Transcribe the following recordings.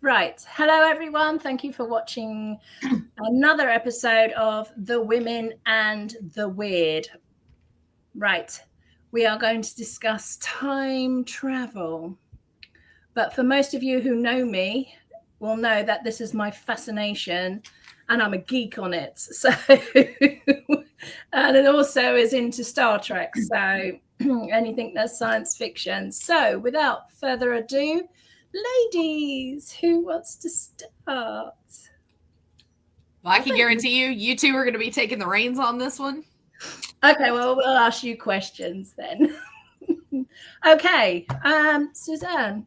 Right. Hello, everyone. Thank you for watching another episode of The Women and the Weird. Right. We are going to discuss time travel. But for most of you who know me, will know that this is my fascination and I'm a geek on it. So, and it also is into Star Trek. So anything that's science fiction. So without further ado, ladies, who wants to start? Well, I can guarantee you two are going to be taking the reins on this one. Okay, well, we'll ask you questions then. Okay, Suzanne.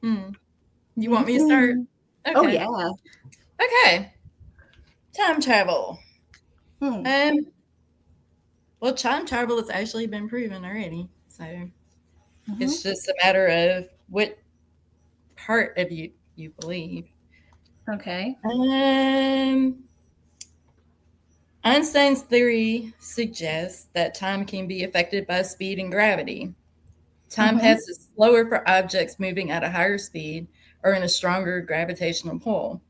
You want me to start? Okay. Oh, yeah. Okay. Time travel. Well, time travel has actually been proven already. So it's just a matter of what part of you believe. Okay. Einstein's theory suggests that time can be affected by speed and gravity. Time passes slower for objects moving at a higher speed or in a stronger gravitational pull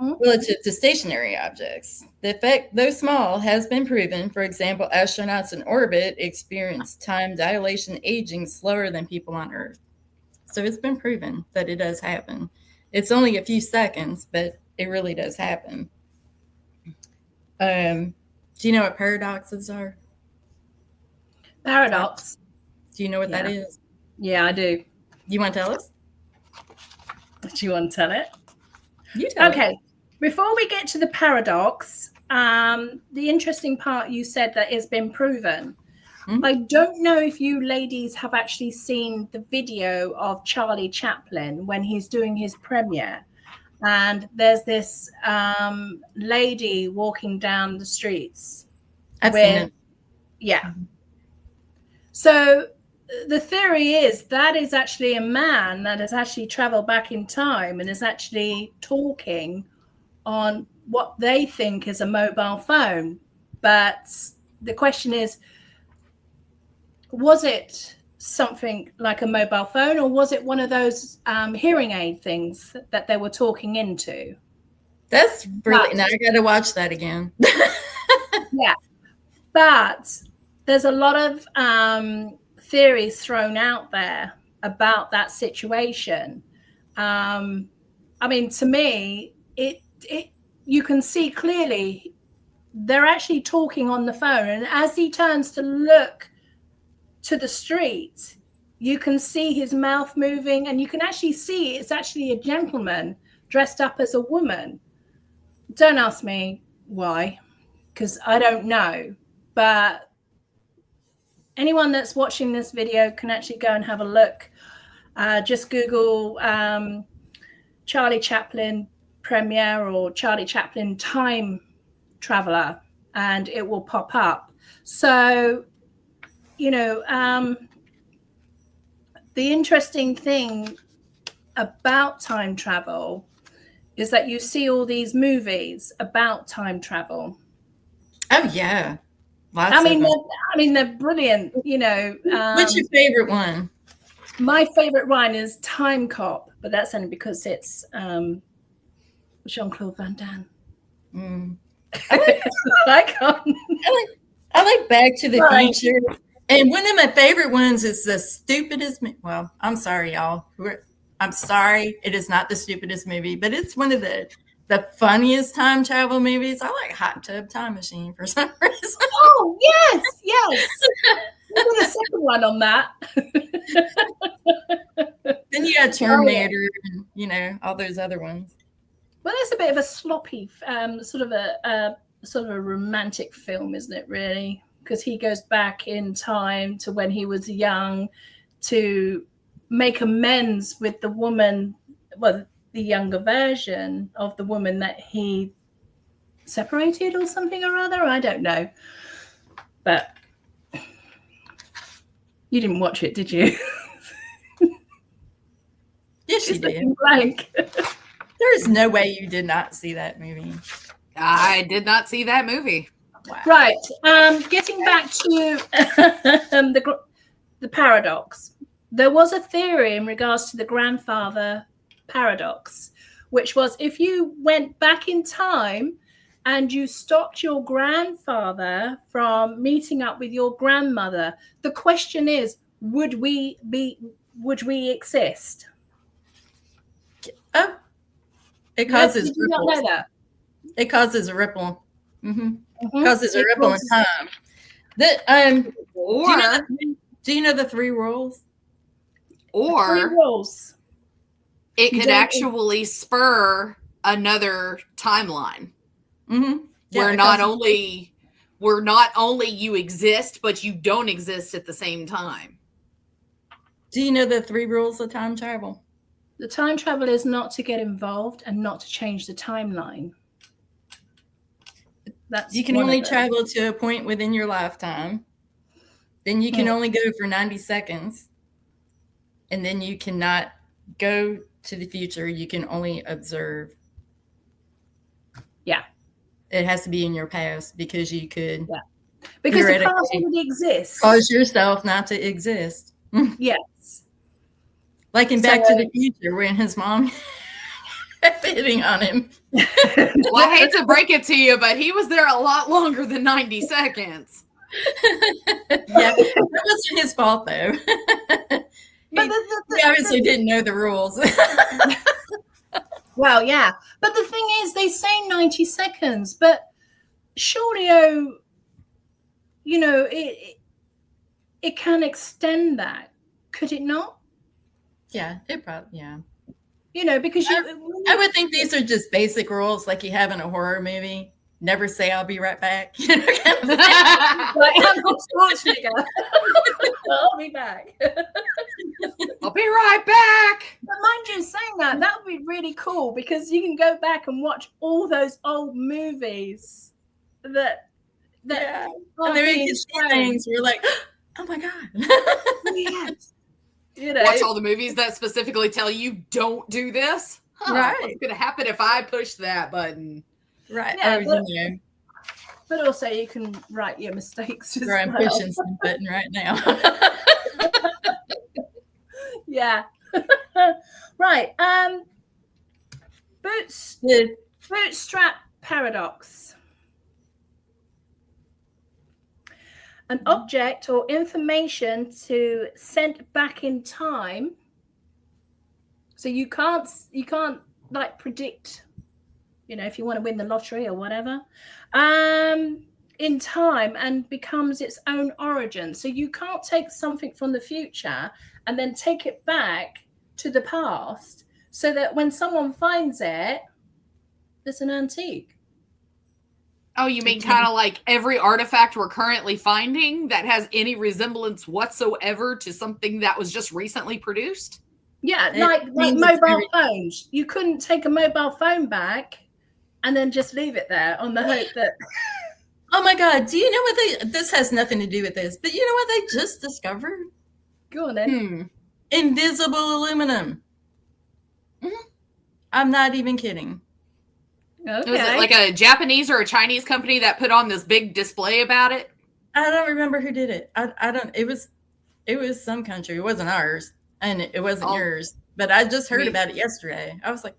relative to stationary objects. The effect, though small, has been proven. For example, astronauts in orbit experience time dilation aging slower than people on Earth. So it's been proven that it does happen. It's only a few seconds, but it really does happen. Do you know what paradoxes are? Paradox. Do you know what that is? Yeah, I do. You want to tell us? Do you want to tell it? You tell it. Before we get to the paradox, the interesting part you said that it's been proven. I don't know if you ladies have actually seen the video of Charlie Chaplin when he's doing his premiere. And there's this lady walking down the streets. I've seen it. Yeah. So the theory is that is actually a man that has actually traveled back in time and is actually talking on what they think is a mobile phone. But the question is, was it something like a mobile phone, or was it one of those hearing aid things that they were talking into? That's really, now I got to watch that again. Yeah. But there's a lot of theories thrown out there about that situation. I mean, to me, you can see clearly they're actually talking on the phone. And as he turns to look to the street, you can see his mouth moving, and you can actually see it's actually a gentleman dressed up as a woman. Don't ask me why, because I don't know. But anyone that's watching this video can actually go and have a look. Just Google Charlie Chaplin premiere or Charlie Chaplin time traveler, and it will pop up. So, you know, the interesting thing about time travel is that you see all these movies about time travel. Oh, yeah. I mean, they're brilliant, you know. What's your favorite one? My favorite one is Time Cop, but that's only because it's Jean-Claude Van Damme. I like Back to the Future. And one of my favorite ones is the stupidest. Well, I'm sorry, y'all. I'm sorry. It is not the stupidest movie, but it's one of the funniest time travel movies. I like Hot Tub Time Machine for some reason. Oh, yes. We did a second one on that. Then you got Terminator and, you know, all those other ones. Well, it's a bit of a sloppy, sort of a romantic film, isn't it, really? Because he goes back in time to when he was young to make amends with the woman, well, the younger version of the woman that he separated or something or other. I don't know. But you didn't watch it, did you? Yes, you did. Blank. There is no way you did not see that movie. I did not see that movie. Wow. Right. Getting back to the paradox. There was a theory in regards to the grandfather paradox, which was if you went back in time and you stopped your grandfather from meeting up with your grandmother, the question is, would we exist? Oh, it causes Did you not know that? It causes a ripple. Mm-hmm. Mm-hmm. Causes a ripple in time. Do you know the 3 rules? Or 3 rules. It could actually spur another timeline. Mm-hmm. Yeah, where not only you exist, but you don't exist at the same time. Do you know the 3 rules of time travel? The time travel is not to get involved and not to change the timeline. You can only travel to a point within your lifetime. Then you can only go for 90 seconds. And then you cannot go to the future. You can only observe. Yeah. It has to be in your past because you could. Yeah. Because the past already exists. Cause yourself not to exist. Yes. Like in Back to the Future when his mom kept hitting on him. Well, I hate to break it to you, but he was there a lot longer than 90 seconds. Yeah, that wasn't his fault, though. He obviously didn't know the rules. Well, yeah. But the thing is, they say 90 seconds, but surely, it can extend that. Could it not? Yeah, it probably, yeah. Because I would think these are just basic rules like you have in a horror movie. Never say I'll be right back. Kind of like Arnold Schwarzenegger. I'll be back. I'll be right back. But mind you, saying that would be really cool because you can go back and watch all those old movies that and there you see things where you're like, oh my God. Yes. Watch all the movies that specifically tell you don't do this. Right. What's going to happen if I push that button? Right. Yeah, but also you can write your mistakes as I'm pushing some button right now. Yeah. Right. Bootstrap paradox. An object or information to sent back in time. So you can't like predict, if you want to win the lottery or whatever, in time and becomes its own origin. So you can't take something from the future and then take it back to the past so that when someone finds it, it's an antique. Oh, you mean kind of like every artifact we're currently finding that has any resemblance whatsoever to something that was just recently produced? Yeah, like mobile phones. You couldn't take a mobile phone back and then just leave it there on the hope that... Oh my God, do you know what this has nothing to do with this, but you know what they just discovered? Go on then. Invisible aluminum. Mm-hmm. I'm not even kidding. Okay. Was it like a Japanese or a Chinese company that put on this big display about it? I don't remember who did it. I don't. It was some country. It wasn't ours, and it wasn't yours. But I just heard about it yesterday. I was like,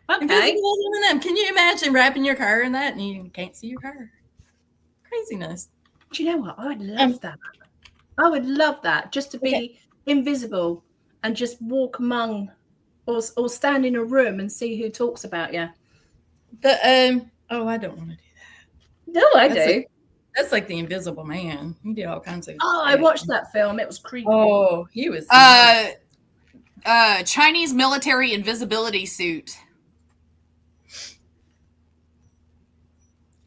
okay. Invisible aluminum. Can you imagine wrapping your car in that and you can't see your car? Craziness. Do you know what? I would love that. I would love that, just to be invisible and just walk among or stand in a room and see who talks about you. But I don't want to do that. No, I do. That's like the Invisible Man. He did all kinds of. Oh, I watched that film. It was creepy. Oh, he was. Chinese military invisibility suit.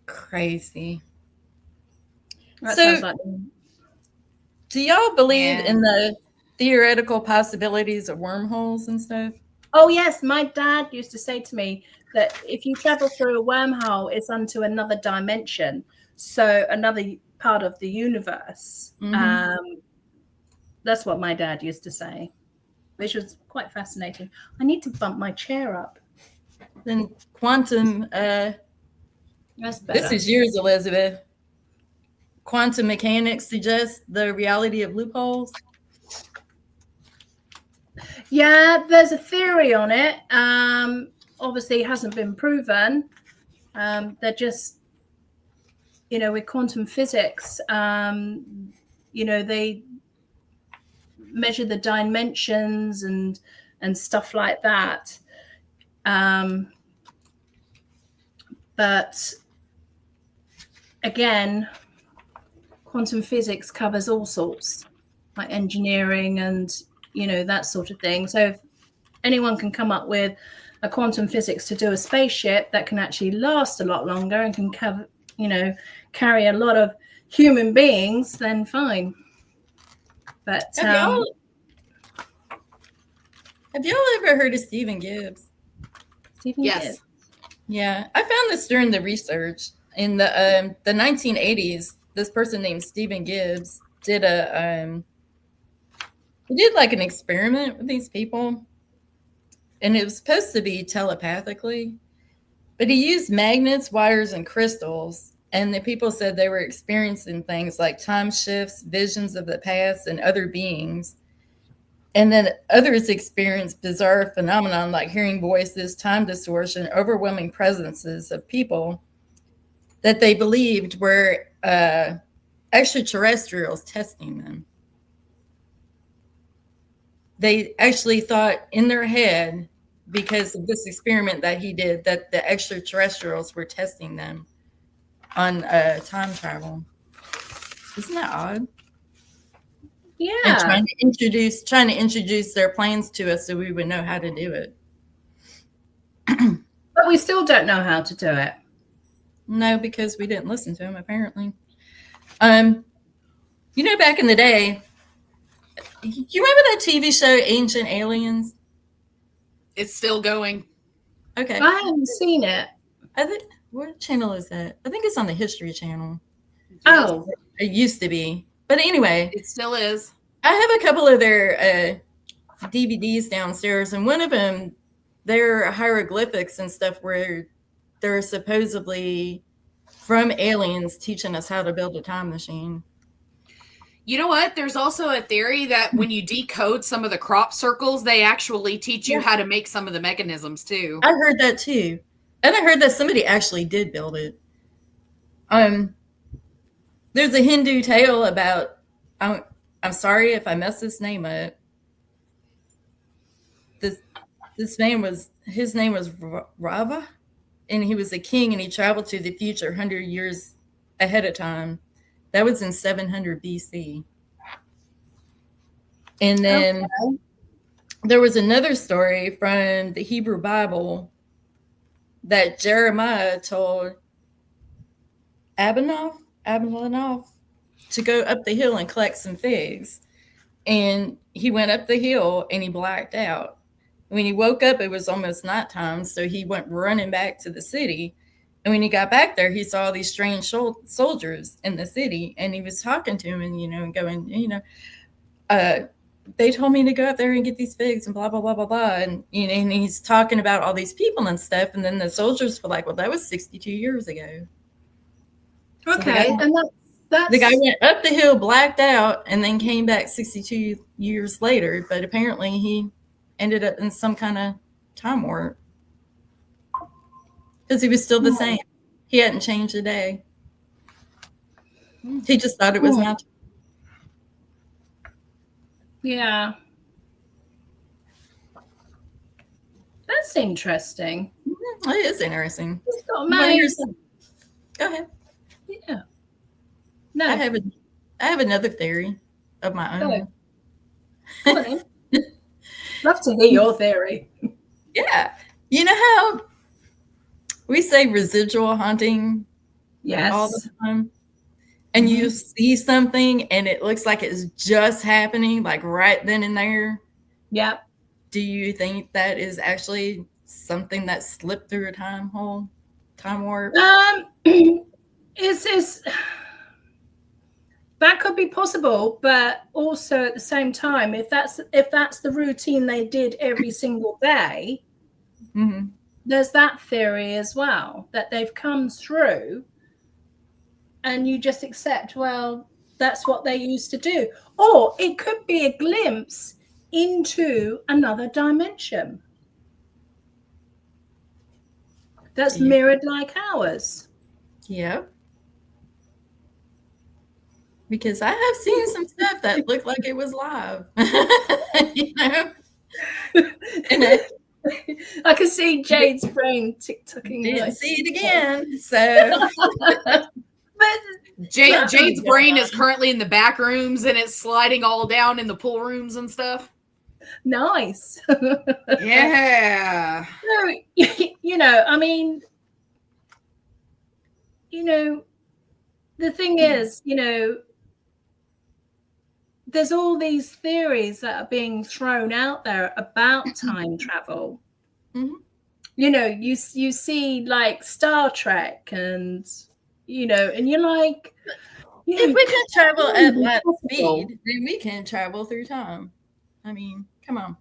Crazy. So, do y'all believe in the theoretical possibilities of wormholes and stuff? Oh, yes. My dad used to say to me that if you travel through a wormhole, it's onto another dimension. So another part of the universe. Mm-hmm. That's what my dad used to say, which was quite fascinating. I need to bump my chair up. Then quantum. That's better. This is yours, Elizabeth. Quantum mechanics suggests the reality of loopholes. Yeah, there's a theory on it. Obviously, it hasn't been proven. They're just, with quantum physics, they measure the dimensions and stuff like that. But again, quantum physics covers all sorts, like engineering and that sort of thing. So if anyone can come up with a quantum physics to do a spaceship that can actually last a lot longer and can carry a lot of human beings, then fine. But have y'all ever heard of Stephen Gibbs? Yes. Gibbs. Yeah, I found this during the research in the 1980s. This person named Stephen Gibbs did he did like an experiment with these people, and it was supposed to be telepathically, but he used magnets, wires, and crystals. And the people said they were experiencing things like time shifts, visions of the past, and other beings. And then others experienced bizarre phenomenon like hearing voices, time distortion, overwhelming presences of people that they believed were extraterrestrials testing them. They actually thought in their head, because of this experiment that he did, that the extraterrestrials were testing them on time travel. Isn't that odd? Yeah. And trying to introduce their plans to us so we would know how to do it. But we still don't know how to do it. No, because we didn't listen to them, apparently. Back in the day, you remember that TV show Ancient Aliens? It's still going. Okay. I haven't seen it. What channel is that? I think it's on the History Channel. Oh. It used to be. But anyway. It still is. I have a couple of their DVDs downstairs, and one of them, they're hieroglyphics and stuff where they're supposedly from aliens teaching us how to build a time machine. You know what? There's also a theory that when you decode some of the crop circles, they actually teach you how to make some of the mechanisms too. I heard that too. And I heard that somebody actually did build it. There's a Hindu tale about, I'm sorry if I mess this name up. His name was Rava, and he was a king, and he traveled to the future 100 years ahead of time. That was in 700 BC. And then there was another story from the Hebrew Bible that Jeremiah told Abinoff to go up the hill and collect some figs. And he went up the hill and he blacked out. When he woke up, it was almost nighttime, so he went running back to the city. And when he got back there, he saw these strange soldiers in the city, and he was talking to him and, going, they told me to go up there and get these figs and blah, blah, blah, blah, blah. And, and he's talking about all these people and stuff. And then the soldiers were like, well, that was 62 years ago. Okay. So and that's... The guy went up the hill, blacked out, and then came back 62 years later. But apparently he ended up in some kind of time warp. Because he was still the same. He hadn't changed a day. He just thought it was natural. Yeah. That's interesting. It is interesting. Go ahead. Yeah. No. I have another theory of my own. Go ahead. Love to hear your theory. Yeah. You know how we say residual haunting all the time? And you see something and it looks like it's just happening, like right then and there. Yep. Do you think that is actually something that slipped through a time warp? It's that could be possible, but also at the same time, if that's the routine they did every single day, there's that theory as well, that they've come through and you just accept, well, that's what they used to do. Or it could be a glimpse into another dimension that's Yeah. mirrored like ours. Yep. Because I have seen some stuff that looked like it was live. You know? And I can see Jade's brain tick-tocking. didn't see it again. So But Jade's brain is currently in the back rooms and it's sliding all down in the pool rooms and stuff. nice. Yeah. So, you know, I mean, you know, the thing is, you know, there's all these theories that are being thrown out there about time travel. Mhm. You know, you see like Star Trek, and you know, and you're like, you know, if we can travel at light possible. speed, then we can travel through time. I mean, come on.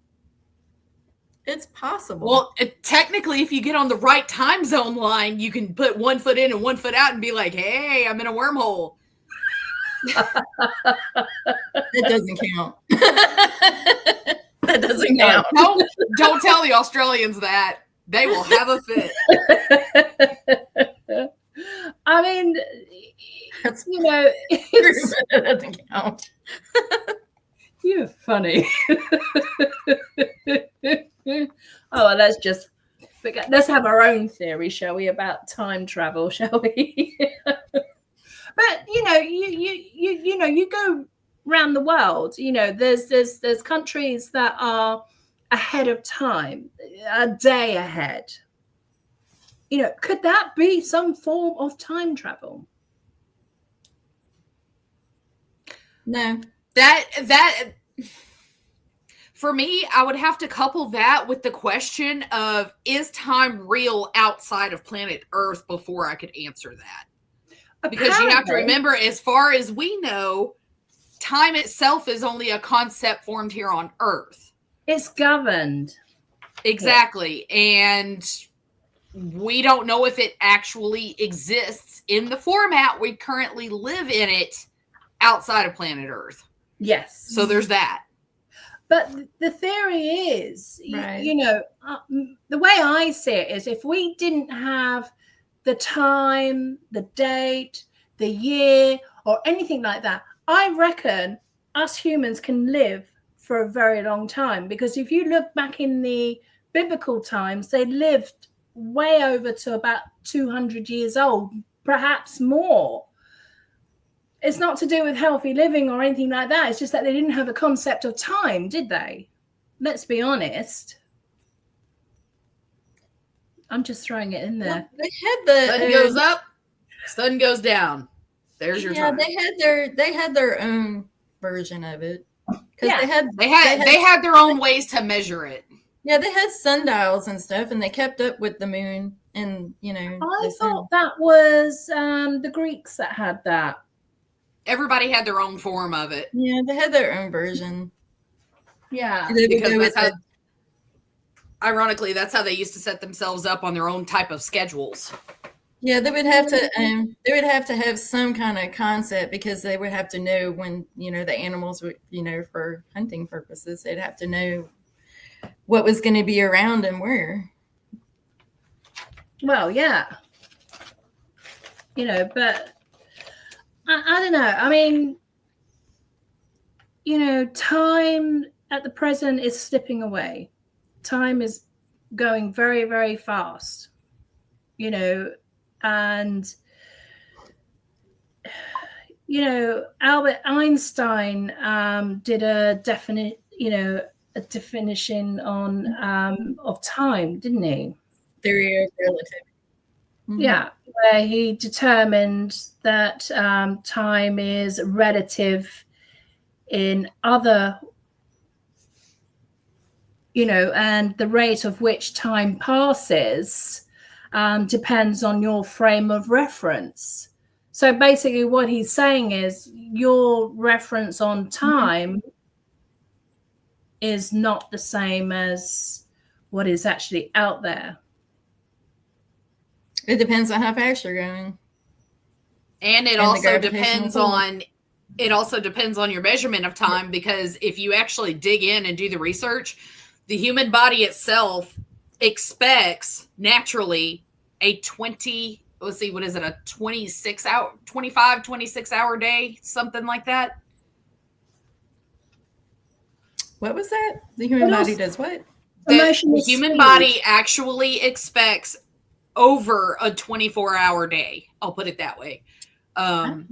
It's possible. Well, technically, if you get on the right time zone line, you can put 1 foot in and 1 foot out and be like, hey, I'm in a wormhole. That doesn't count. That doesn't count. Don't tell the Australians that. They will have a fit. I mean, That's you know, it's, that doesn't count. you're funny. Oh, let's have our own theory, shall we, about time travel, shall we? But you know, you know, you go around the world, you know, there's countries that are ahead of time, a day ahead. You know, could that be some form of time travel? No. That for me, I would have to couple that with the question of, is time real outside of planet Earth before I could answer that? Because you have to remember, as far as we know, time itself is only a concept formed here on Earth. It's governed. Exactly. And we don't know if it actually exists in the format we currently live in it outside of planet Earth. Yes. So there's that. But the theory is, Right. you know, the way I see it is, if we didn't have the time, the date, the year, or anything like that, I reckon us humans can live for a very long time. Because if you look back in the biblical times, they lived way over to about 200 years old, perhaps more. It's not to do with healthy living or anything like that. It's just that they didn't have a concept of time, did they? Let's be honest. I'm just throwing it in there. Well, they had Sun goes up, sun goes down. There's your time. They had their own version of it. Yeah. They had their own ways to measure it. Yeah, they had sundials and stuff, and they kept up with the moon. And you know, I thought that was the Greeks that had that. Everybody had their own form of it. Yeah, they had their own version. Yeah, because ironically, that's how they used to set themselves up on their own type of schedules. Yeah, they would have to. They would have to have some kind of concept, because they would have to know when, you know, the animals would, you know, for hunting purposes, they'd have to know what was going to be around and where. Well, yeah. You know, but I don't know. I mean, you know, time at the present is slipping away. Time is going very, very fast, you know, and, you know, Albert Einstein did a definition on of time, didn't he? Theory of relativity. Mm-hmm. Yeah, where he determined that time is relative in other, you know, and the rate of which time passes depends on your frame of reference. So basically what he's saying is your reference on time is not the same as what is actually out there. It depends on how fast you're going. And it also depends on it also depends on your measurement of time, because if you actually dig in and do the research, the human body itself expects naturally a 26 hour day, something like that. What was that? The human body does what? The human body actually expects over a 24-hour day. I'll put it that way. There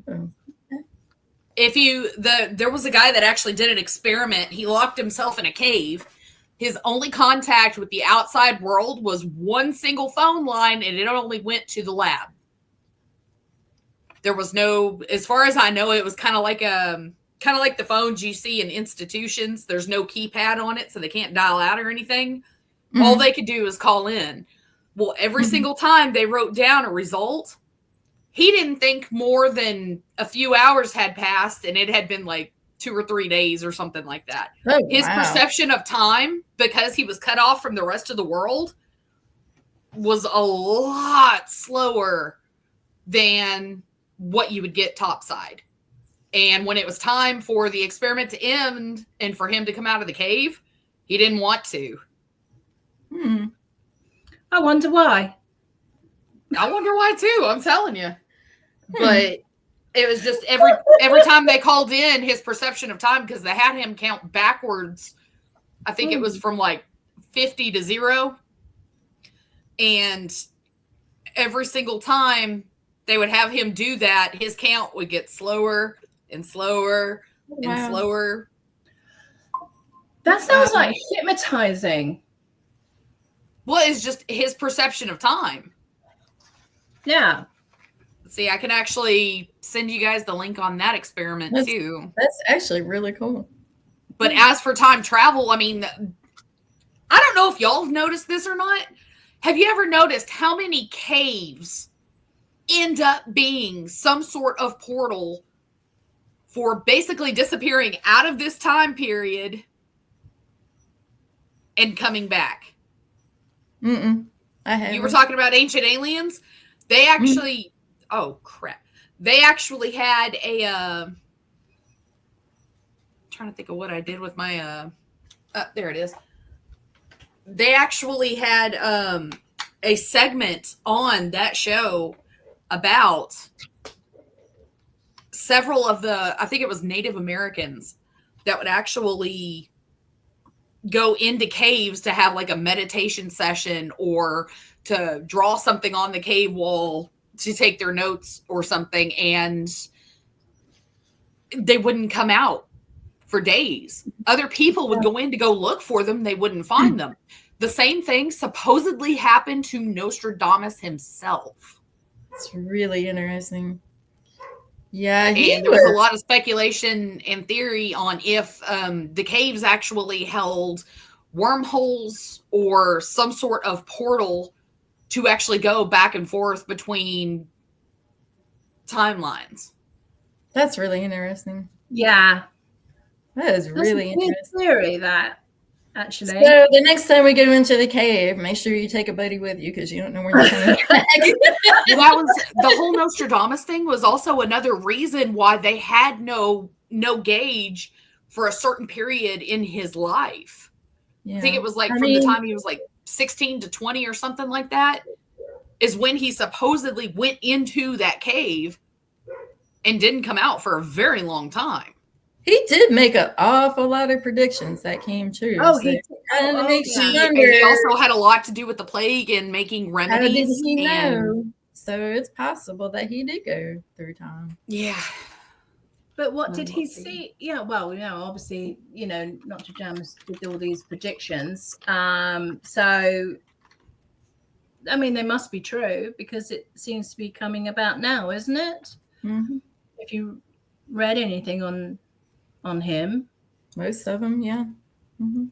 was a guy that actually did an experiment. He locked himself in a cave. His only contact with the outside world was one single phone line, and it only went to the lab. There was no, as far as I know, it was kind of like the phones you see in institutions. There's no keypad on it, so they can't dial out or anything. Mm-hmm. All they could do is call in. Well, every single time they wrote down a result, he didn't think more than a few hours had passed, and it had been like 2 or 3 days or something like that. Oh, his perception of time, because he was cut off from the rest of the world, was a lot slower than what you would get topside. And when it was time for the experiment to end and for him to come out of the cave, he didn't want to. I wonder why. I wonder why too, I'm telling you. But it was just every time they called in, his perception of time, because they had him count backwards. I think it was from like 50 to 0. And every single time they would have him do that, his count would get slower and slower and slower. That sounds like hypnotizing. Well, it's just his perception of time. Yeah. See, I can actually send you guys the link on that experiment too. That's actually really cool. But as for time travel, I mean, I don't know if y'all have noticed this or not. Have you ever noticed how many caves end up being some sort of portal for basically disappearing out of this time period and coming back? I haven't. You were talking about ancient aliens? They actually... Oh, crap. They actually had a... I'm trying to think of what I did with my... there it is. They actually had a segment on that show about several of the... I think it was Native Americans that would actually go into caves to have like a meditation session or to draw something on the cave wall to take their notes or something, and they wouldn't come out for days. Other people would go in to go look for them. They wouldn't find them. The same thing supposedly happened to Nostradamus himself. It's really interesting. Yeah. And there was a lot of speculation and theory on if the caves actually held wormholes or some sort of portal to actually go back and forth between timelines. That's really interesting. Yeah. That is really interesting. Theory, that, actually. So the next time we go into the cave, make sure you take a buddy with you, because you don't know where you're coming back. Well, that was the whole Nostradamus thing. Was also another reason why they had no gauge for a certain period in his life. Yeah. I think it was like the time he was like 16 to 20 or something like that, is when he supposedly went into that cave and didn't come out for a very long time. He did make an awful lot of predictions that came true. Oh, so he also had a lot to do with the plague and making remedies. How did he know? So it's possible that he did go through time. Yeah. But what did he see? Yeah, well, obviously, Nostradamus did all these predictions. So, I mean, they must be true, because it seems to be coming about now, isn't it? Mm-hmm. If you read anything on him. Most of them, yeah. Mm-hmm.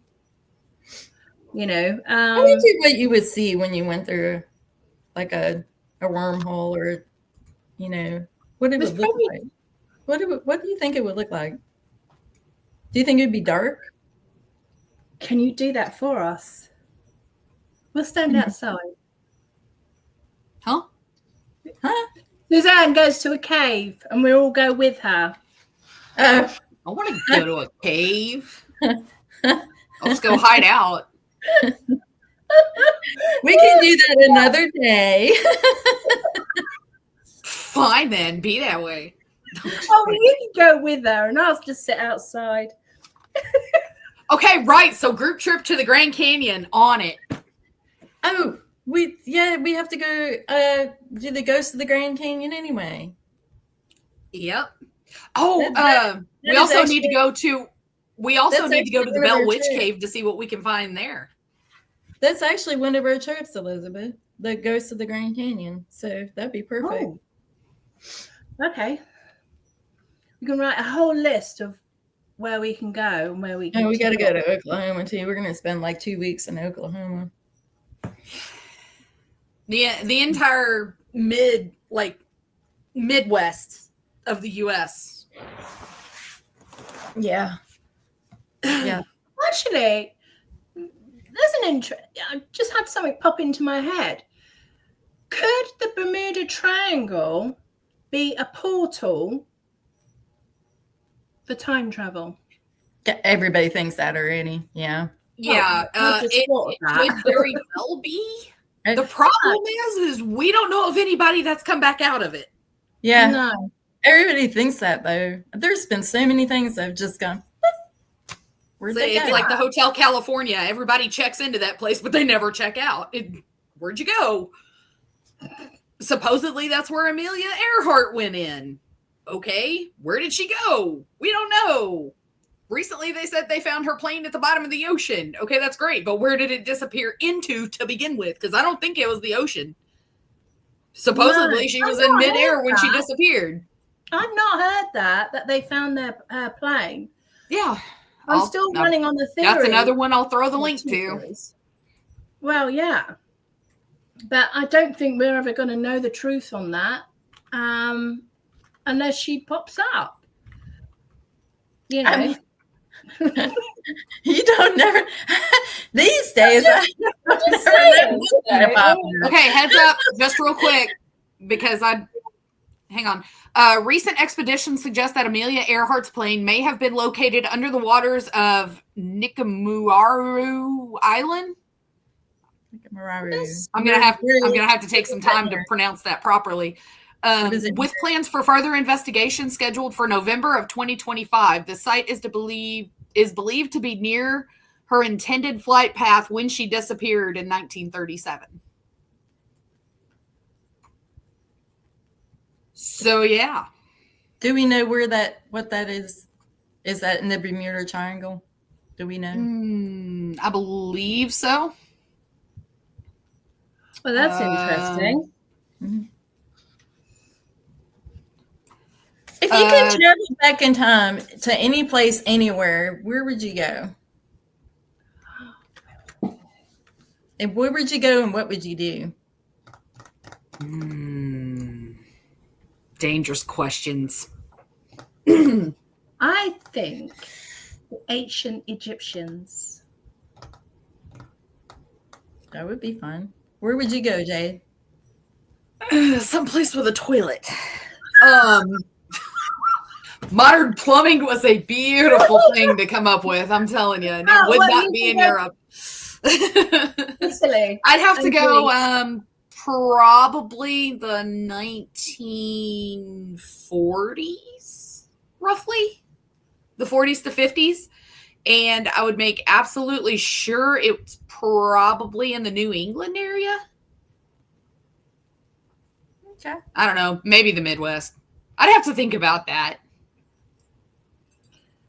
I think what you would see when you went through like a wormhole, or, what it would look like. What do you think it would look like? Do you think it would be dark? Can you do that for us? We'll stand outside. Huh? Suzanne goes to a cave and we all go with her. I want to go to a cave. I'll just go hide out. We can do that another day. Fine then, be that way. Oh, well, you can go with her, and I'll just sit outside. Okay, right. So group trip to the Grand Canyon, on it. Oh, we have to go do the Ghost of the Grand Canyon anyway. Yep. Oh, we also need to go to the Bell Witch Cave to see what we can find there. That's actually one of our trips, Elizabeth. The Ghost of the Grand Canyon. So that'd be perfect. Oh. Okay. We can write a whole list of where we can go and where we can. And we got to go to Oklahoma too. We're going to spend like 2 weeks in Oklahoma. The entire Midwest of the U.S. Yeah. Yeah. Actually, there's I just had something pop into my head. Could the Bermuda Triangle be a portal for time travel? Everybody thinks that already. Yeah. Yeah. It could very well be. The problem is we don't know of anybody that's come back out of it. Yeah. No. Everybody thinks that, though. There's been so many things that have just gone. It's like the Hotel California. Everybody checks into that place, but they never check out. Where'd you go? Supposedly that's where Amelia Earhart went in. Okay, where did she go? We don't know. Recently they said they found her plane at the bottom of the ocean. Okay, that's great, but where did it disappear into to begin with? Because I don't think it was the ocean. Supposedly she was in midair when she disappeared. I've not heard that they found their plane. Yeah. I'm still running on the theory. That's another one I'll throw the link to. Theories. Well, yeah. But I don't think we're ever going to know the truth on that unless she pops up. You know. I mean, you don't never. These days, Okay, heads up, just real quick, because hang on. Recent expeditions suggest that Amelia Earhart's plane may have been located under the waters of Nikamuaru Island. I'm gonna have to take some time to pronounce that properly. With plans for further investigation scheduled for November of 2025, the site is believed to be near her intended flight path when she disappeared in 1937. So yeah. Do we know what that is? Is that in the Bermuda Triangle? Do we know? I believe so. Well, that's interesting. If you could travel back in time to any place, anywhere, where would you go? And where would you go and what would you do? Dangerous questions. I think the ancient Egyptians. That would be fun. Where would you go, Jade? Someplace with a toilet. Modern plumbing was a beautiful thing to come up with. I'm telling you, it would not be in Europe. Italy. I'd have to go probably the 1940s, roughly. The 40s to 50s. And I would make absolutely sure it's probably in the New England area. Okay. I don't know. Maybe the Midwest. I'd have to think about that.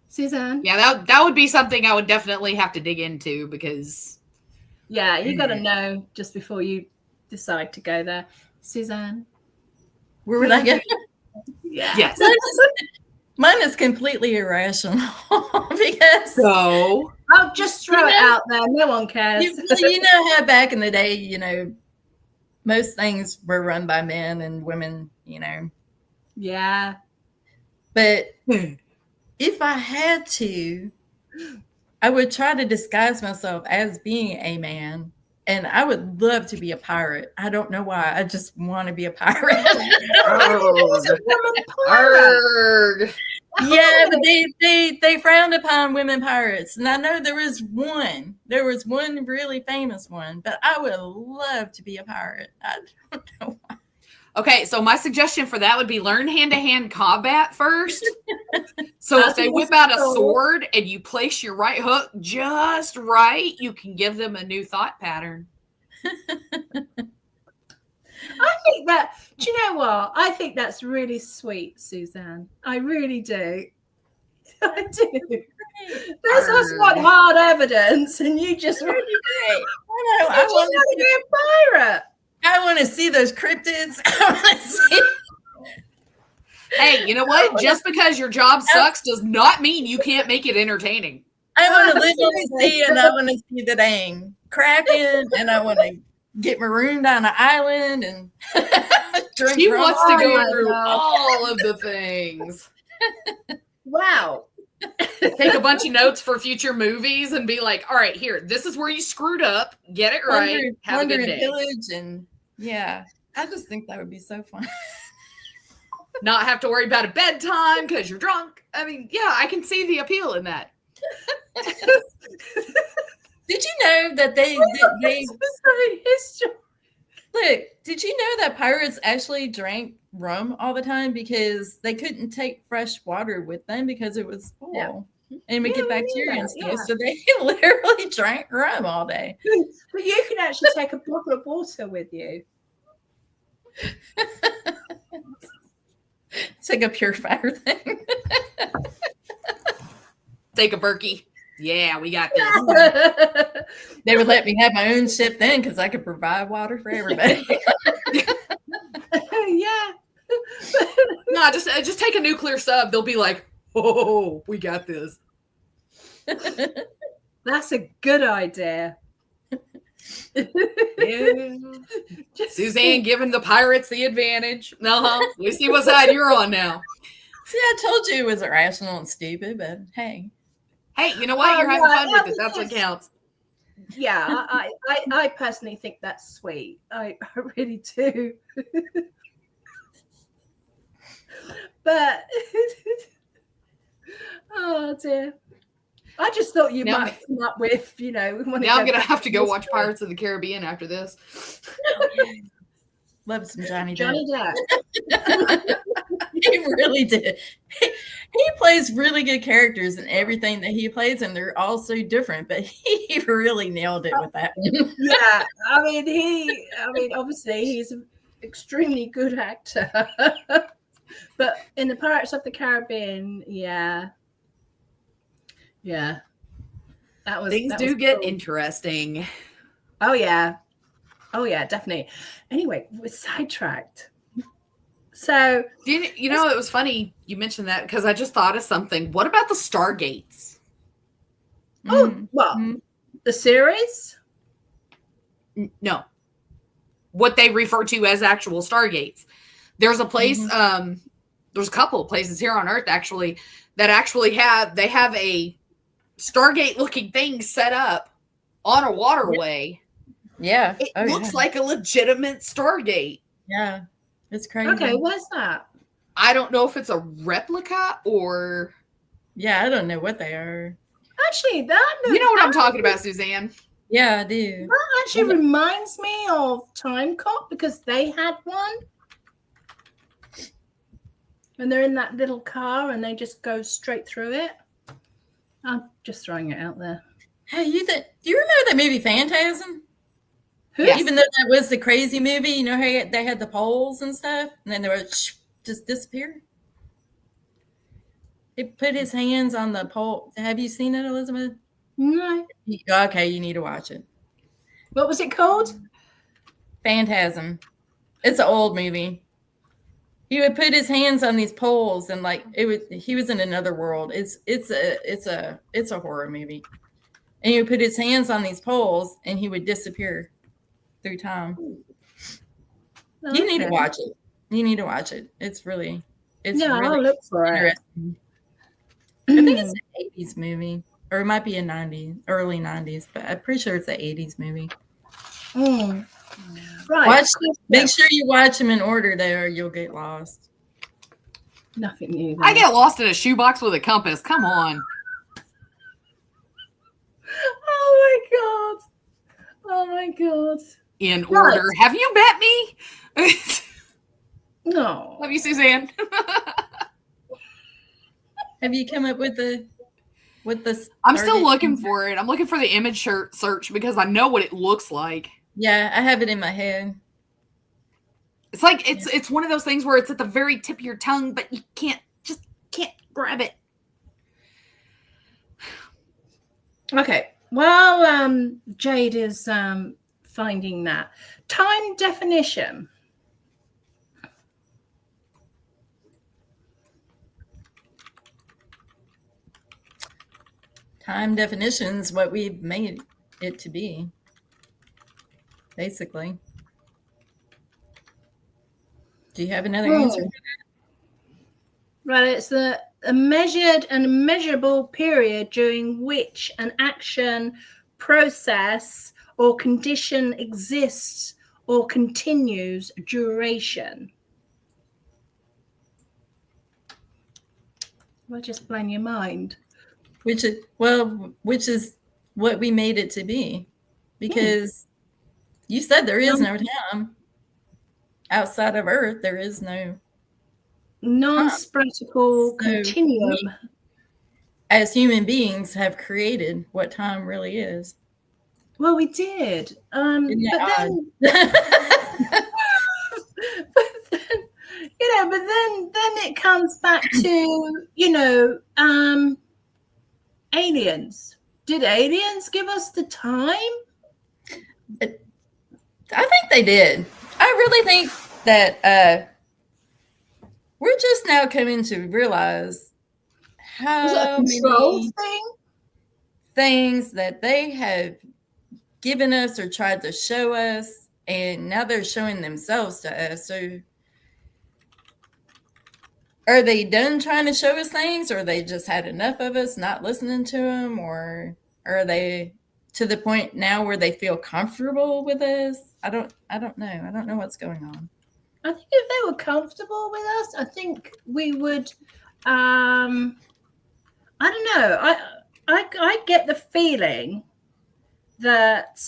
Suzanne? Yeah, that would be something I would definitely have to dig into because... Yeah, you got to know just before you decide to go there. Suzanne? Where would I go? Yeah. Yes. Mine is completely irrational because... So... I'll just throw it out there. No one cares. You know how back in the day, most things were run by men and women, Yeah. But if I had to, I would try to disguise myself as being a man. And I would love to be a pirate. I don't know why. I just want to be a pirate. Arrgh. Yeah, but they frowned upon women pirates, and I know there was one really famous one, but I would love to be a pirate. I don't know why. Okay, so my suggestion for that would be learn hand-to-hand combat first. So if they whip out a sword and you place your right hook just right, you can give them a new thought pattern. I think that, do you know what? I think that's really sweet, Suzanne. I really do. I do. That's not hard evidence, and you just really great. I want to be a pirate. I want to see those cryptids. I want to see. Hey, you know what? Just because your job sucks does not mean you can't make it entertaining. I want to live on the sea, and I want to see the dang kraken, and I want to get marooned on an island and drink. She wants to go through all of the things. Wow. Take a bunch of notes for future movies and be like, all right, here, this is where you screwed up. Get it right. Have a good day. Village and yeah, I just think that would be so fun. Not have to worry about a bedtime because you're drunk. I mean, yeah, I can see the appeal in that. Did you know that they history? Look, did you know that pirates actually drank rum all the time because they couldn't take fresh water with them because it was full and would get bacteria and stuff. So they literally drank rum all day. But you can actually take a bottle of water with you. It's like a purifier thing. Take a Berkey. Yeah, we got this. They would let me have my own ship then because I could provide water for everybody. Yeah. No, just take a nuclear sub. They'll be like, oh, we got this. That's a good idea. Yeah. Suzanne giving the pirates the advantage. We see what side you're on now. See, I told you it was irrational and stupid, but hey. Hey, you know what? You're having fun with it. That's what counts. Yeah, I personally think that's sweet. I really do. But oh dear. I just thought you might come up with, now I'm going to have to go watch Pirates of the Caribbean after this. Love some Johnny Depp. He really did. He plays really good characters in everything that he plays, and they're all so different, but he really nailed it with that one. Yeah, I mean, obviously he's an extremely good actor. But in the Pirates of the Caribbean, yeah. Things do get interesting. Oh yeah, definitely. Anyway, we're sidetracked. So you know, it was funny you mentioned that because I just thought of something. What about the Stargates? Oh, well, the series? No, what they refer to as actual Stargates. There's a place. There's a couple of places here on Earth actually that actually have a Stargate looking thing set up on a waterway. Yeah, it looks like a legitimate Stargate. Yeah. It's crazy. Okay, what's that? I don't know if it's a replica or... Yeah, I don't know what they are. Actually, you know what I'm talking about, Suzanne? Yeah, I do. That actually reminds me of Time Cop because they had one. And they're in that little car and they just go straight through it. I'm just throwing it out there. Hey, do you remember that movie Phantasm? Yes. Even though that was the crazy movie, you know how they had the poles and stuff, and then they would just disappear. He put his hands on the pole. Have you seen it, Elizabeth? No. Okay, you need to watch it. What was it called? Phantasm. It's an old movie. He would put his hands on these poles, and he was in another world. It's a horror movie, and he would put his hands on these poles, and he would disappear through time. Okay. You need to watch it. It's really I'll look for it. I think it's an 80s movie, or it might be early 90s, but I'm pretty sure it's an 80s movie. Right. Make sure you watch them in order there, or you'll get lost. Nothing new. I get lost in a shoebox with a compass. Come on. Oh my god. In order. Have you met me? No. Love you, Suzanne. Have you come up with the I'm still looking for it. I'm looking for the image search because I know what it looks like. Yeah, I have it in my head. It's like it's one of those things where it's at the very tip of your tongue, but you can't grab it. Okay. While Jade is finding that time definition. Time definition is what we've made it to be, basically. Do you have another answer for that? Right, it's a measured and measurable period during which an action, process, or condition exists or continues duration. Well, just blowing your mind. Which is what we made it to be, because you said there is no time outside of Earth. There is no non-spratical continuum. We, as human beings, have created what time really is. Well, we did, but then, but then it comes back to aliens. Did aliens give us the time? I think they did. I really think that we're just now coming to realize how many things that they have given us or tried to show us, and now they're showing themselves to us. So are they done trying to show us things, or they just had enough of us not listening to them, or are they to the point now where they feel comfortable with us? I don't know. I don't know what's going on. I think if they were comfortable with us, I think we would. I don't know. I get the feeling that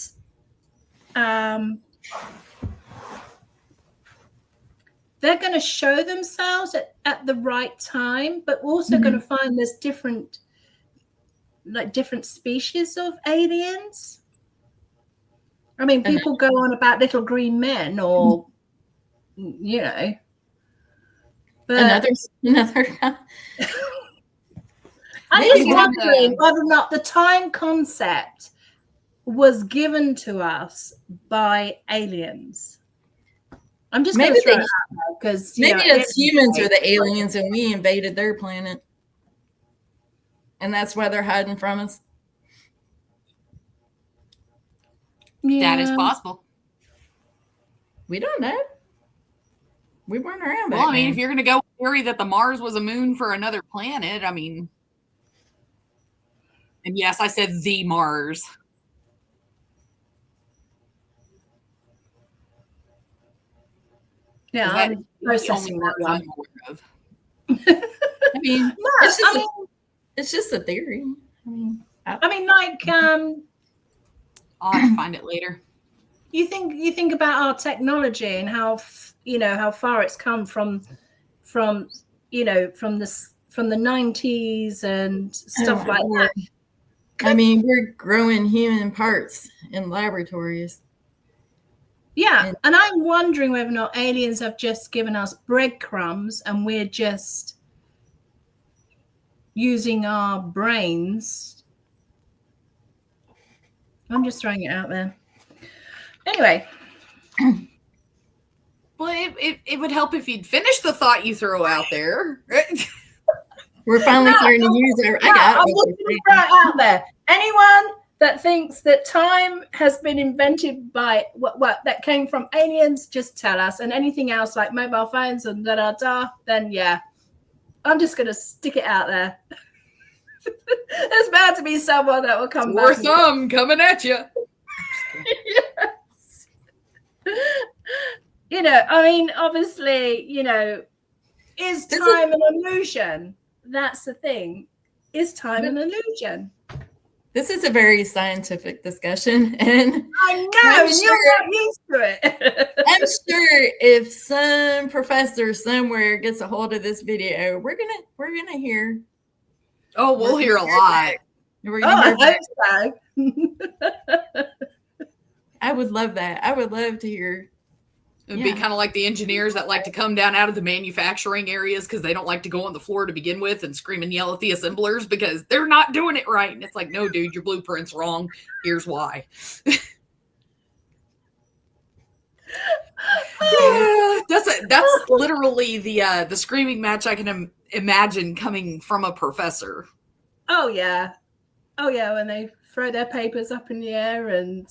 they're going to show themselves at the right time, but also going to find there's different species of aliens. I mean, people go on about little green men, or but another. I'm just wondering whether or not the time concept was given to us by aliens. I'm just going to throw it out there because maybe it's humans are the aliens and we invaded their planet, and that's why they're hiding from us. Yeah. That is possible. We don't know. We weren't around back then. then. If you're going to go with the theory that the Mars was a moon for another planet, and yes, I said the Mars. Yeah, I'm processing that one. I mean, it's just a theory. I'll have to find it later. You think about our technology and how how far it's come from the 90s and stuff like that. We're growing human parts in laboratories. Yeah, and I'm wondering whether or not aliens have just given us breadcrumbs and we're just using our brains. I'm just throwing it out there. Anyway. Well, it would help if you'd finish the thought you threw out there. We're finally starting to use our... I'm looking right out there. Anyone that thinks that time has been invented by what that came from aliens, just tell us. And anything else like mobile phones and then yeah, I'm just going to stick it out there. There's bound to be someone that will come back. Or some coming at you. Yes. Obviously, Is time an illusion? That's the thing. Is time an illusion? This is a very scientific discussion, and I know, and you're not used to it. I'm sure if some professor somewhere gets a hold of this video, we're gonna hear. Oh, we'll hear a lot. I hope so. I would love that. I would love to hear. It'd be kind of like the engineers that like to come down out of the manufacturing areas because they don't like to go on the floor to begin with and scream and yell at the assemblers because they're not doing it right. And it's like, no, dude, your blueprint's wrong. Here's why. That's literally the screaming match I can imagine coming from a professor. Oh yeah, when they throw their papers up in the air and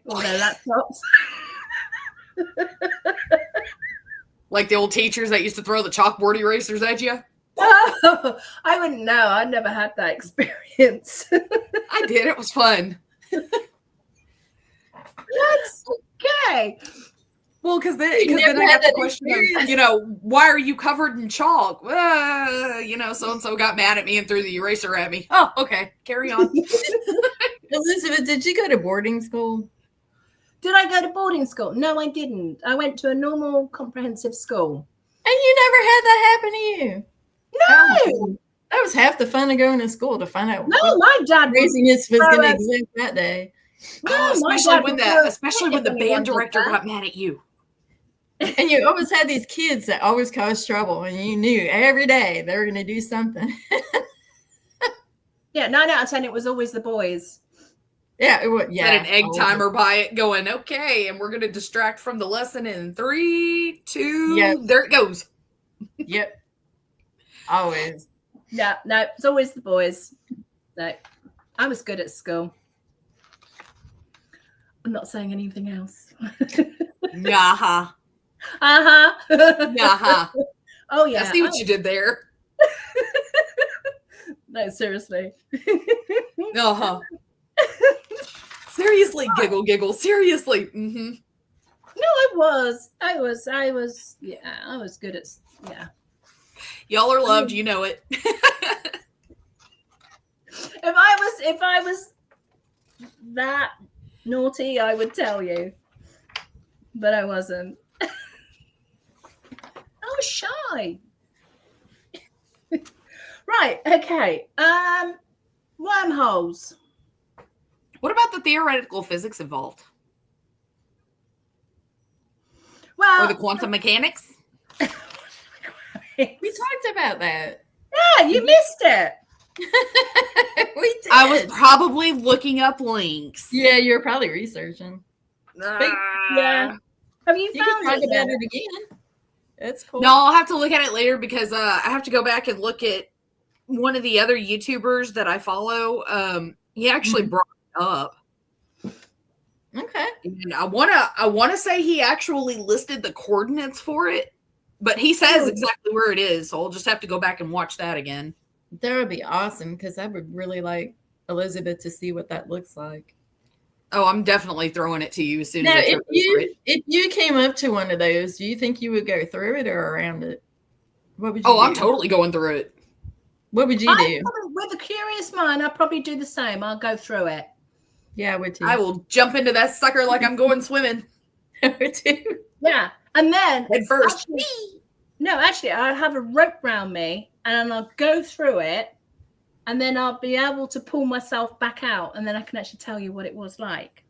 all their laptops. Like the old teachers that used to throw the chalkboard erasers at you? Oh, I wouldn't know. I never had that experience. I did. It was fun. That's okay. Well, because then I got the question of, why are you covered in chalk? So-and-so got mad at me and threw the eraser at me. Oh, okay. Carry on. Elizabeth, did you go to boarding school? Did I go to boarding school? No, I didn't. I went to a normal comprehensive school. And you never had that happen to you? No. That was half the fun of going to school to find out my dad craziness was going to exist that day. No, especially when the band director got mad at you. And you always had these kids that always caused trouble, and you knew every day they were going to do something. Yeah, 9 out of 10, it was always the boys. Yeah, it was. Yeah, had an egg timer by it going, okay, and we're going to distract from the lesson in 3, 2, there it goes. Yep. Always. Yeah, no, it's always the boys. No, I was good at school. I'm not saying anything else. Yaha. Uh-huh. Yaha. Oh, yeah. I see what you did there. No, seriously. Uh-huh. Seriously, giggle. Seriously. Mm-hmm. No, I was good at, yeah. Y'all are loved, you know it. If I was that naughty, I would tell you. But I wasn't. I was shy. Right, okay. Wormholes. What about the theoretical physics involved? Well, or the quantum mechanics? We talked about that. Yeah, you missed it. We did. I was probably looking up links. Yeah, you're probably researching. Yeah. Have you found talk about it again? That's cool. No, I'll have to look at it later because I have to go back and look at one of the other YouTubers that I follow. He actually brought it up. Okay. And I wanna say he actually listed the coordinates for it, but he says exactly where it is. So I'll just have to go back and watch that again. That would be awesome because I would really like Elizabeth to see what that looks like. Oh, I'm definitely throwing it to you as soon now, as if you came up to one of those, do you think you would go through it or around it? What would you do? I'm totally going through it. What would you do? With a curious mind, I'll probably do the same. I'll go through it. Yeah, I would too. I will jump into that sucker like I'm going swimming. I would too. Yeah. And then head first. Actually, I'll have a rope around me and I'll go through it and then I'll be able to pull myself back out and then I can actually tell you what it was like.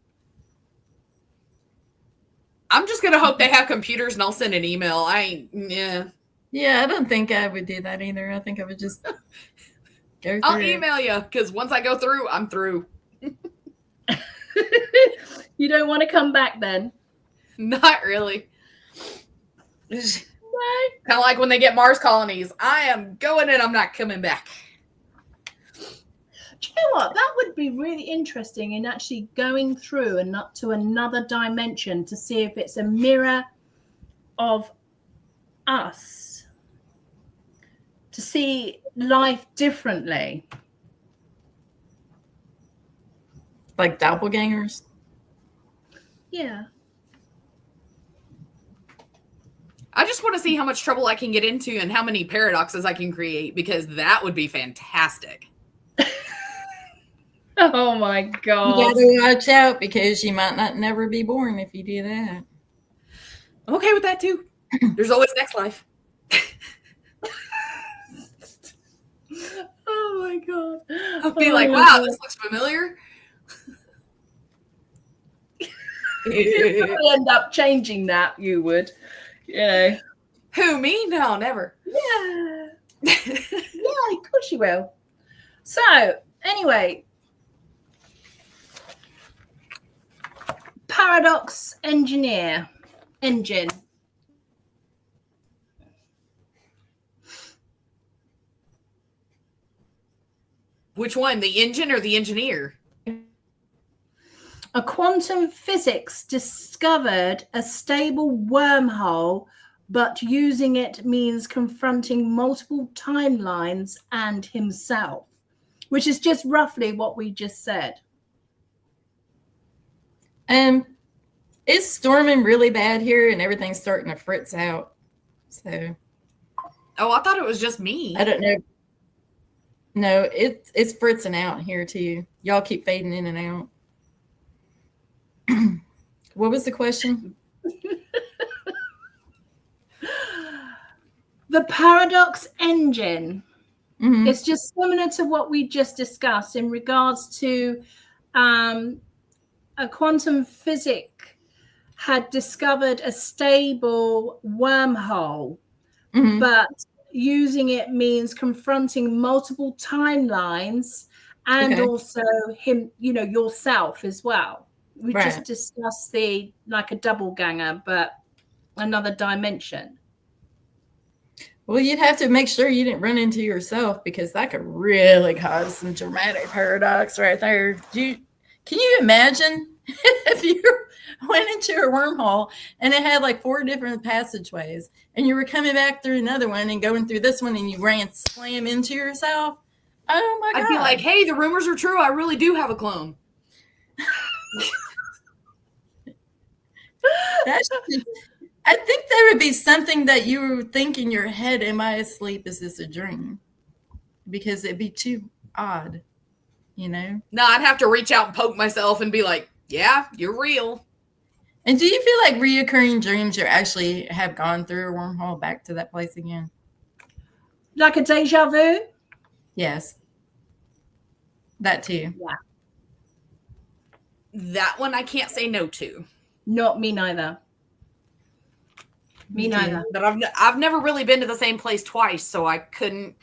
I'm just gonna hope they have computers and I'll send an email. Yeah, I don't think I would do that either. I think I would just go through I'll email you because once I go through, I'm through. You don't want to come back then? Not really. Kind of like when they get Mars colonies. I am going and I'm not coming back. Do you know what? That would be really interesting in actually going through and up to another dimension to see if it's a mirror of us. To see life differently. Like doppelgangers? Yeah. I just want to see how much trouble I can get into and how many paradoxes I can create, because that would be fantastic. Oh my God. You gotta watch out, because you might not never be born if you do that. I'm okay with that too. There's always next life. Oh my God. I'll be like, wow, this looks familiar. You'd probably end up changing that, you would. You know. Who, me? No, never. Yeah. Yeah, of course you will. So, anyway. Paradox engine. Which one? The engine or the engineer? A quantum physics discovered a stable wormhole, but using it means confronting multiple timelines and himself, which is just roughly what we just said. It's storming really bad here, and everything's starting to fritz out. So. Oh, I thought it was just me. I don't know. No, it's fritzing out here too. Y'all keep fading in and out. What was the question? The paradox engine. Mm-hmm. It's just similar to what we just discussed in regards to a quantum physics had discovered a stable wormhole, Mm-hmm. but using it means confronting multiple timelines and also him, yourself as well. We just discussed like a double ganger, but another dimension. Well, you'd have to make sure you didn't run into yourself, because that could really cause some dramatic paradox right there. Can you imagine if you went into a wormhole and it had like 4 different passageways, and you were coming back through another one and going through this one, and you ran slam into yourself? Oh my God. I'd be like, hey, the rumors are true. I really do have a clone. I think there would be something that you would think in your head, am I asleep? Is this a dream? Because it'd be too odd, No, I'd have to reach out and poke myself and be like, yeah, you're real. And do you feel like reoccurring dreams you actually have gone through a wormhole back to that place again? Like a deja vu? Yes. That too. Yeah. That one I can't say no to. Not me neither. Me neither. But I've never really been to the same place twice, so I couldn't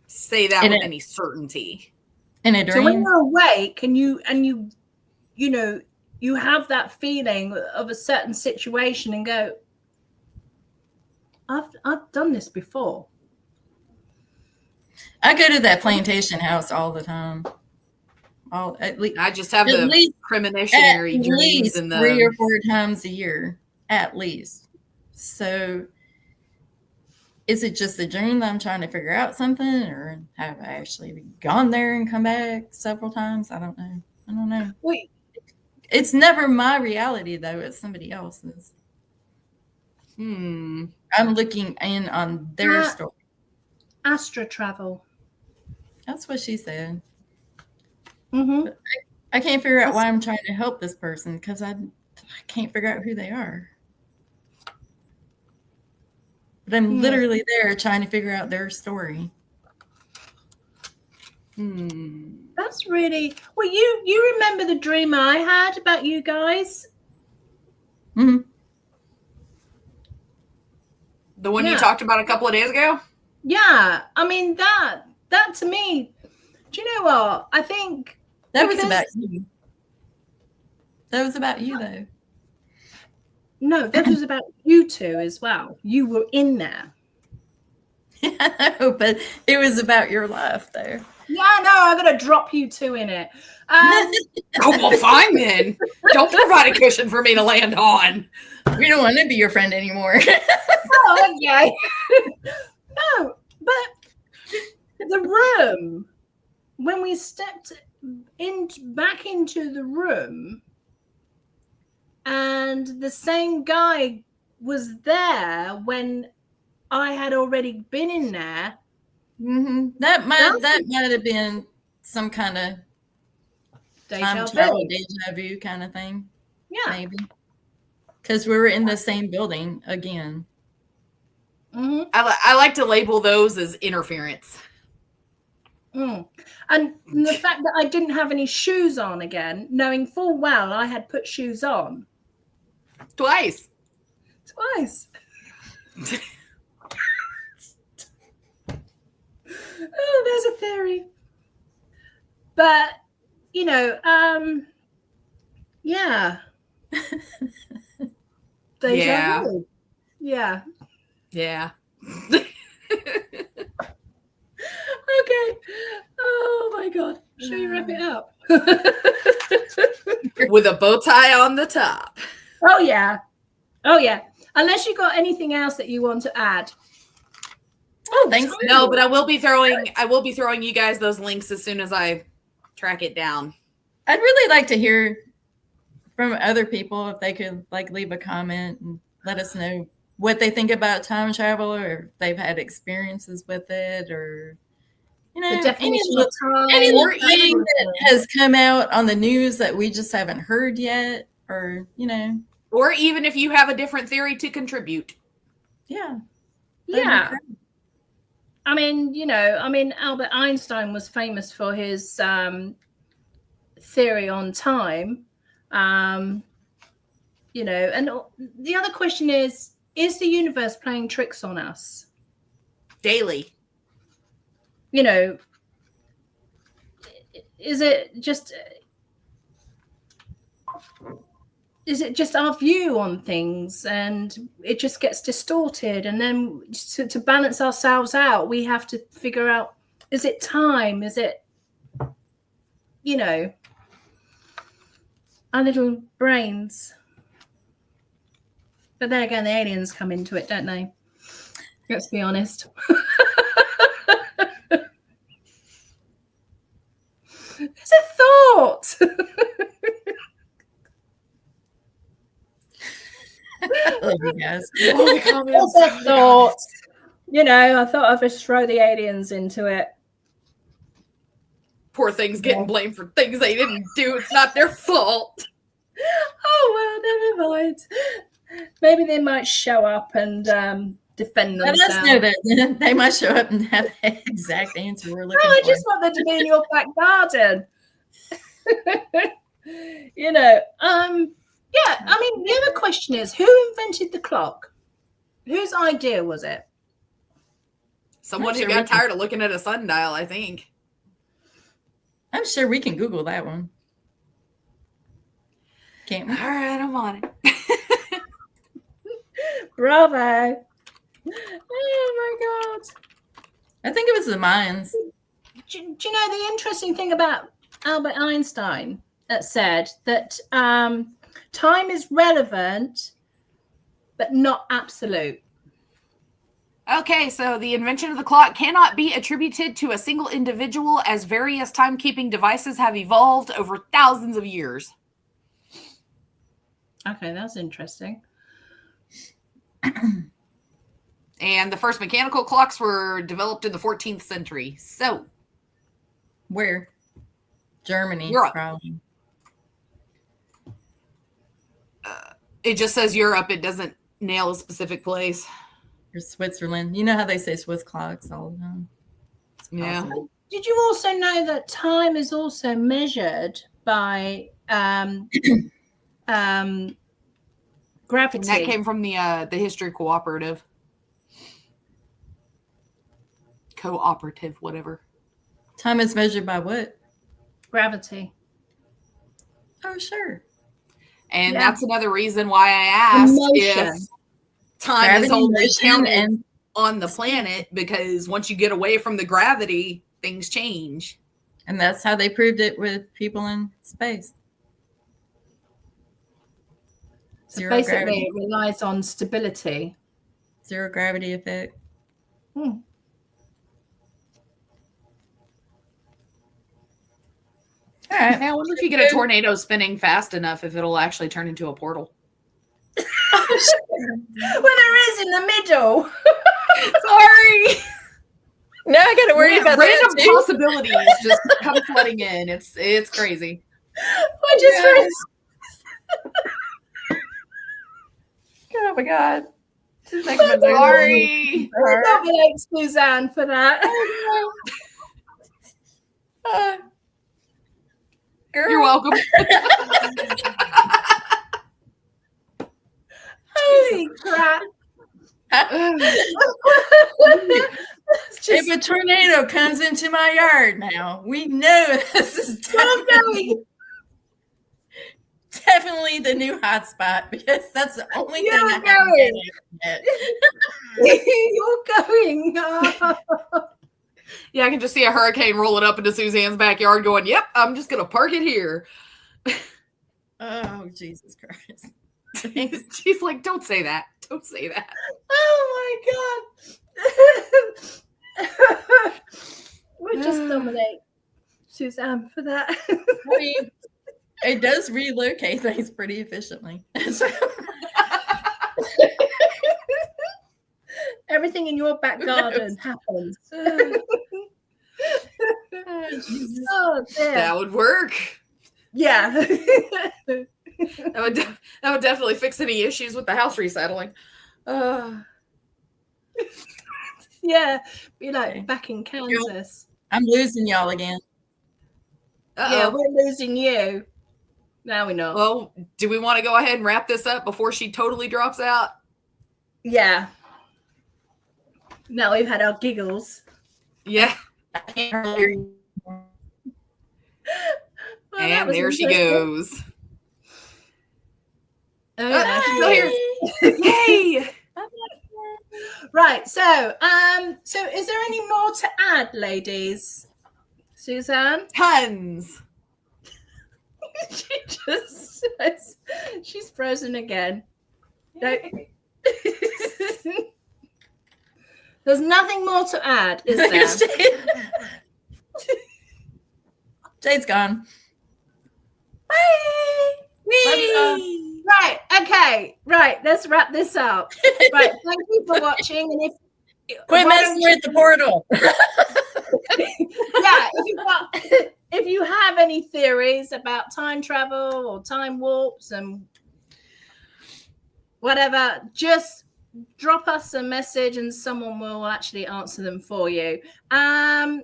say that with any certainty. In a dream? So when you're awake and you have that feeling of a certain situation and go, I've done this before. I go to that plantation house all the time. At least I just have the premonitionary dreams and the 3 or 4 times a year, at least. So is it just a dream that I'm trying to figure out something, or have I actually gone there and come back several times? I don't know. Wait. It's never my reality, though. It's somebody else's. I'm looking in on their story. Astro travel. That's what she said. Mm-hmm. I can't figure out why I'm trying to help this person, because I can't figure out who they are. But I'm literally there trying to figure out their story. That's really well. You remember the dream I had about you guys? Mm-hmm. The one you talked about a couple of days ago? Yeah. I mean, that to me, do you know what? I think that was about you. That was about you, though. No, that was about you two as well. You were in there. Yeah, I know, but it was about your life, though. Yeah, no, I'm going to drop you two in it. Oh, well, fine then. Don't provide a cushion for me to land on. We don't want to be your friend anymore. Oh, okay. No, but the room, when we stepped back into the room, and the same guy was there when I had already been in there. Mm-hmm. That might have been some kind of time travel, deja vu kind of thing. Yeah, maybe because we were in the same building again. Mm-hmm. I like to label those as interference. And the fact that I didn't have any shoes on again, knowing full well I had put shoes on. Twice. Oh, there's a theory. But, you know, yeah. Deja vu. Yeah. Yeah. Okay. Oh my God. Shall we wrap it up? With a bow tie on the top. Oh yeah. Unless you got anything else that you want to add. Oh, thanks. No, but I will be throwing you guys those links as soon as I track it down. I'd really like to hear from other people if they could like leave a comment and let us know what they think about time travel, or if they've had experiences with it, or you know, any little thing that has come out on the news that we just haven't heard yet, or you know, or even if you have a different theory to contribute. Yeah. I mean, Albert Einstein was famous for his theory on time. You know, and the other question is the universe playing tricks on us? Daily. You know, is it just our view on things and it just gets distorted, and then to balance ourselves out we have to figure out, is it time, is it, you know, our little brains? But then again, the aliens come into it, don't they? Let's be honest. It's a thought. I love you guys. It's a thought. You know, I thought I'd just throw the aliens into it. Poor things getting blamed for things they didn't do. It's not their fault. Oh, well, never mind. Maybe they might show up and defend themselves. Let us know that they might show up and have the exact answer we're looking for. I just want them to be in your back garden. You know, yeah, I mean, the other question is, who invented the clock? Whose idea was it? Someone who got tired of looking at a sundial, I think. I'm sure we can Google that one. Can't we? All right, I'm on it. Bravo. Oh my God. I think it was the Mayans. Do you know the interesting thing about Albert Einstein that said that time is relevant, but not absolute? Okay, so the invention of the clock cannot be attributed to a single individual, as various timekeeping devices have evolved over thousands of years. Okay, that's interesting. And the first mechanical clocks were developed in the 14th century. So, where? Germany, Europe. Probably. It just says Europe. It doesn't nail a specific place. Or Switzerland. You know how they say Swiss clocs all the time? Yeah. Did you also know that time is also measured by gravity? And that came from the history cooperative. Cooperative, whatever. Time is measured by what? Gravity. Oh, sure. And that's another reason why I asked if time is only counted on the planet, because once you get away from the gravity, things change. And that's how they proved it with people in space. So basically, it relies on stability. Zero gravity effect. Hmm. All right. I wonder if you get a tornado spinning fast enough, if it'll actually turn into a portal. there is in the middle. Sorry. No, I got to worry about random that too. possibilities just come flooding in. It's crazy. I just Oh my God. She's making my nose Sorry. nominate Suzanne for that. Girl. You're welcome. Holy crap. If a tornado comes into my yard now, we know this is definitely the new hotspot, because that's the only thing I haven't yet. You're going. Yeah, I can just see a hurricane rolling up into Suzanne's backyard going, yep, I'm just going to park it here. Oh, Jesus Christ. She's like, don't say that. Don't say that. Oh my God. We'll just nominate Suzanne for that. I mean, it does relocate things pretty efficiently. Everything in your back garden happens. Oh, dear. That would work. Yeah. That would definitely fix any issues with the house resettling. Yeah. Be like back in Kansas. I'm losing y'all again. Yeah, we're losing you. Now we know. Well, do we want to go ahead and wrap this up before she totally drops out? Yeah. Now we've had our giggles. Yeah. I can't hear you. Well, and there she goes. Oh, yeah, she's still here. Yay! Right. So is there any more to add, ladies? Suzanne? Tons. She just says she's frozen again. No. There's nothing more to add, is there? Jade's gone. Bye. Right. Okay. Right. Let's wrap this up. Right. Thank you for watching. And quit messing with the portal. Yeah. If you have any theories about time travel or time warps and whatever, just drop us a message and someone will actually answer them for you. And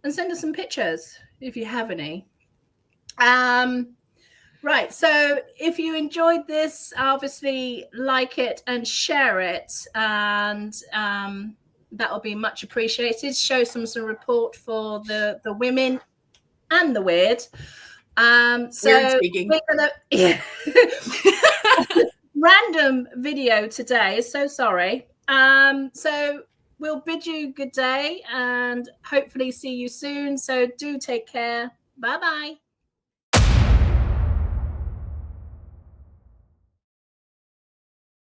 send us some pictures if you have any. Right. So if you enjoyed this, obviously like it and share it. And that will be much appreciated. Show some support for the women and the weird. So we're gonna, yeah. Random video today. So sorry. So we'll bid you good day and hopefully see you soon. So do take care. Bye-bye.